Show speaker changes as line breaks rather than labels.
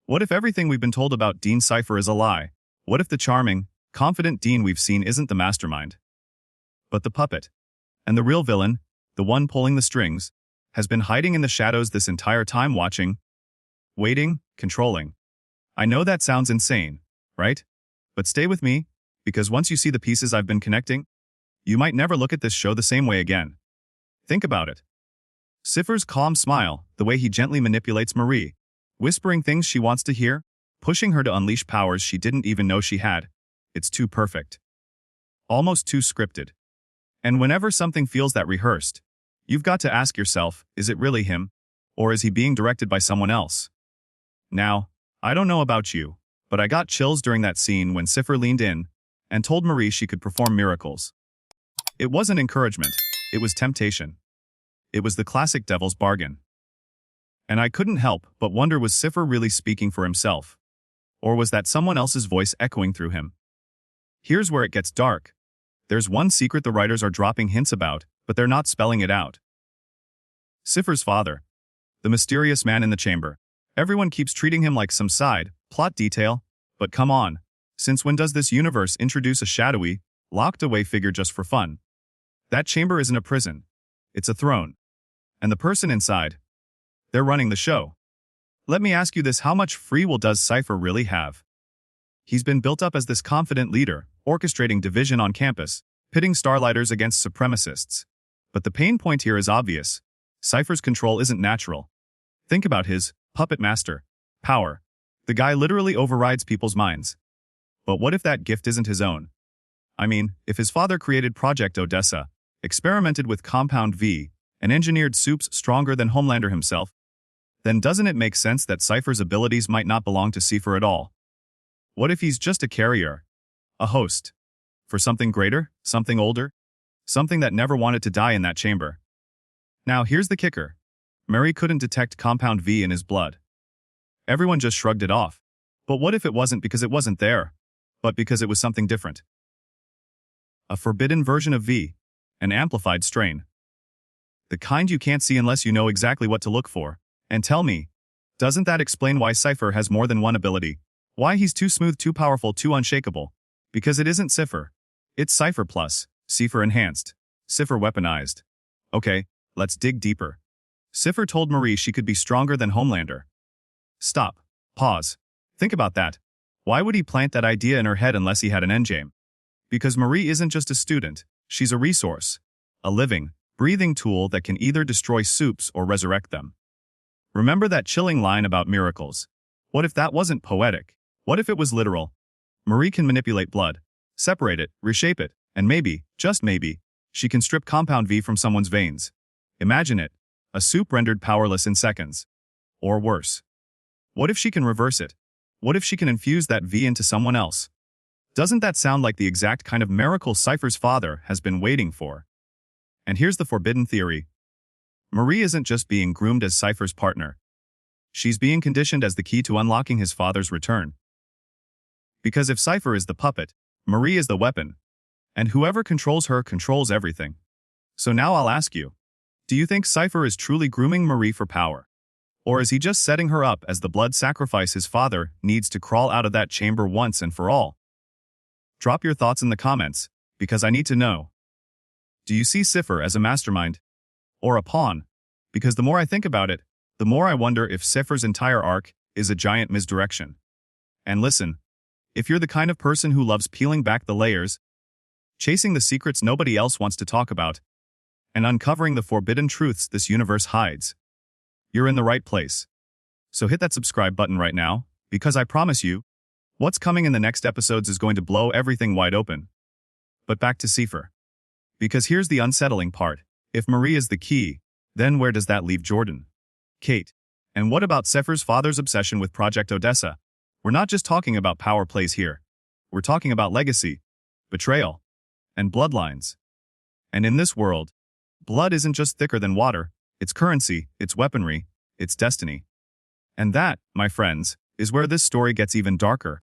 What if everything we've been told about Dean Cipher is a lie? What if the charming, confident Dean we've seen isn't the mastermind, but the puppet? And the real villain, the one pulling the strings, has been hiding in the shadows this entire time, watching, waiting, controlling. I know that sounds insane, right? But stay with me, because once you see the pieces I've been connecting, you might never look at this show the same way again. Think about it. Cipher's calm smile, the way he gently manipulates Marie, whispering things she wants to hear, pushing her to unleash powers she didn't even know she had. It's too perfect. Almost too scripted. And whenever something feels that rehearsed, you've got to ask yourself, is it really him? Or is he being directed by someone else? Now, I don't know about you, but I got chills during that scene when Cipher leaned in and told Marie she could perform miracles. It wasn't encouragement, it was temptation. It was the classic devil's bargain. And I couldn't help but wonder, was Cipher really speaking for himself? Or was that someone else's voice echoing through him? Here's where it gets dark. There's one secret the writers are dropping hints about, but they're not spelling it out. Cipher's father, the mysterious man in the chamber. Everyone keeps treating him like some side plot detail, but come on, since when does this universe introduce a shadowy, locked-away figure just for fun? That chamber isn't a prison. It's a throne. And the person inside, they're running the show. Let me ask you this, how much free will does Cipher really have? He's been built up as this confident leader, orchestrating division on campus, pitting starlighters against supremacists. But the pain point here is obvious. Cipher's control isn't natural. Think about his puppet master power. The guy literally overrides people's minds. But what if that gift isn't his own? I mean, if his father created Project Odessa, experimented with Compound V, and engineered soups stronger than Homelander himself, then doesn't it make sense that Cipher's abilities might not belong to Cipher at all? What if he's just a carrier, a host, for something greater, something older, something that never wanted to die in that chamber? Now here's the kicker. Marie couldn't detect Compound V in his blood. Everyone just shrugged it off. But what if it wasn't because it wasn't there, but because it was something different? A forbidden version of V, an amplified strain. The kind you can't see unless you know exactly what to look for. And tell me, doesn't that explain why Cipher has more than one ability? Why he's too smooth, too powerful, too unshakable? Because it isn't Cipher. It's Cipher plus, Cipher enhanced, Cipher weaponized. Okay, let's dig deeper. Cipher told Marie she could be stronger than Homelander. Stop. Pause. Think about that. Why would he plant that idea in her head unless he had an endgame? Because Marie isn't just a student, she's a resource. A living, breathing tool that can either destroy soups or resurrect them. Remember that chilling line about miracles? What if that wasn't poetic? What if it was literal? Marie can manipulate blood, separate it, reshape it, and maybe, just maybe, she can strip Compound V from someone's veins. Imagine it. A soup rendered powerless in seconds. Or worse. What if she can reverse it? What if she can infuse that V into someone else? Doesn't that sound like the exact kind of miracle Cipher's father has been waiting for? And here's the forbidden theory. Marie isn't just being groomed as Cipher's partner. She's being conditioned as the key to unlocking his father's return. Because if Cipher is the puppet, Marie is the weapon. And whoever controls her controls everything. So now I'll ask you, do you think Cipher is truly grooming Marie for power? Or is he just setting her up as the blood sacrifice his father needs to crawl out of that chamber once and for all? Drop your thoughts in the comments, because I need to know. Do you see Cipher as a mastermind? Or a pawn? Because the more I think about it, the more I wonder if Cipher's entire arc is a giant misdirection. And listen, if you're the kind of person who loves peeling back the layers, chasing the secrets nobody else wants to talk about, and uncovering the forbidden truths this universe hides, you're in the right place. So hit that subscribe button right now, because I promise you, what's coming in the next episodes is going to blow everything wide open. But back to Cipher. Because here's the unsettling part. If Marie is the key, then where does that leave Jordan? Kate? And what about Cipher's father's obsession with Project Odessa? We're not just talking about power plays here. We're talking about legacy, betrayal, and bloodlines. And in this world, blood isn't just thicker than water, it's currency, it's weaponry, it's destiny. And that, my friends, is where this story gets even darker.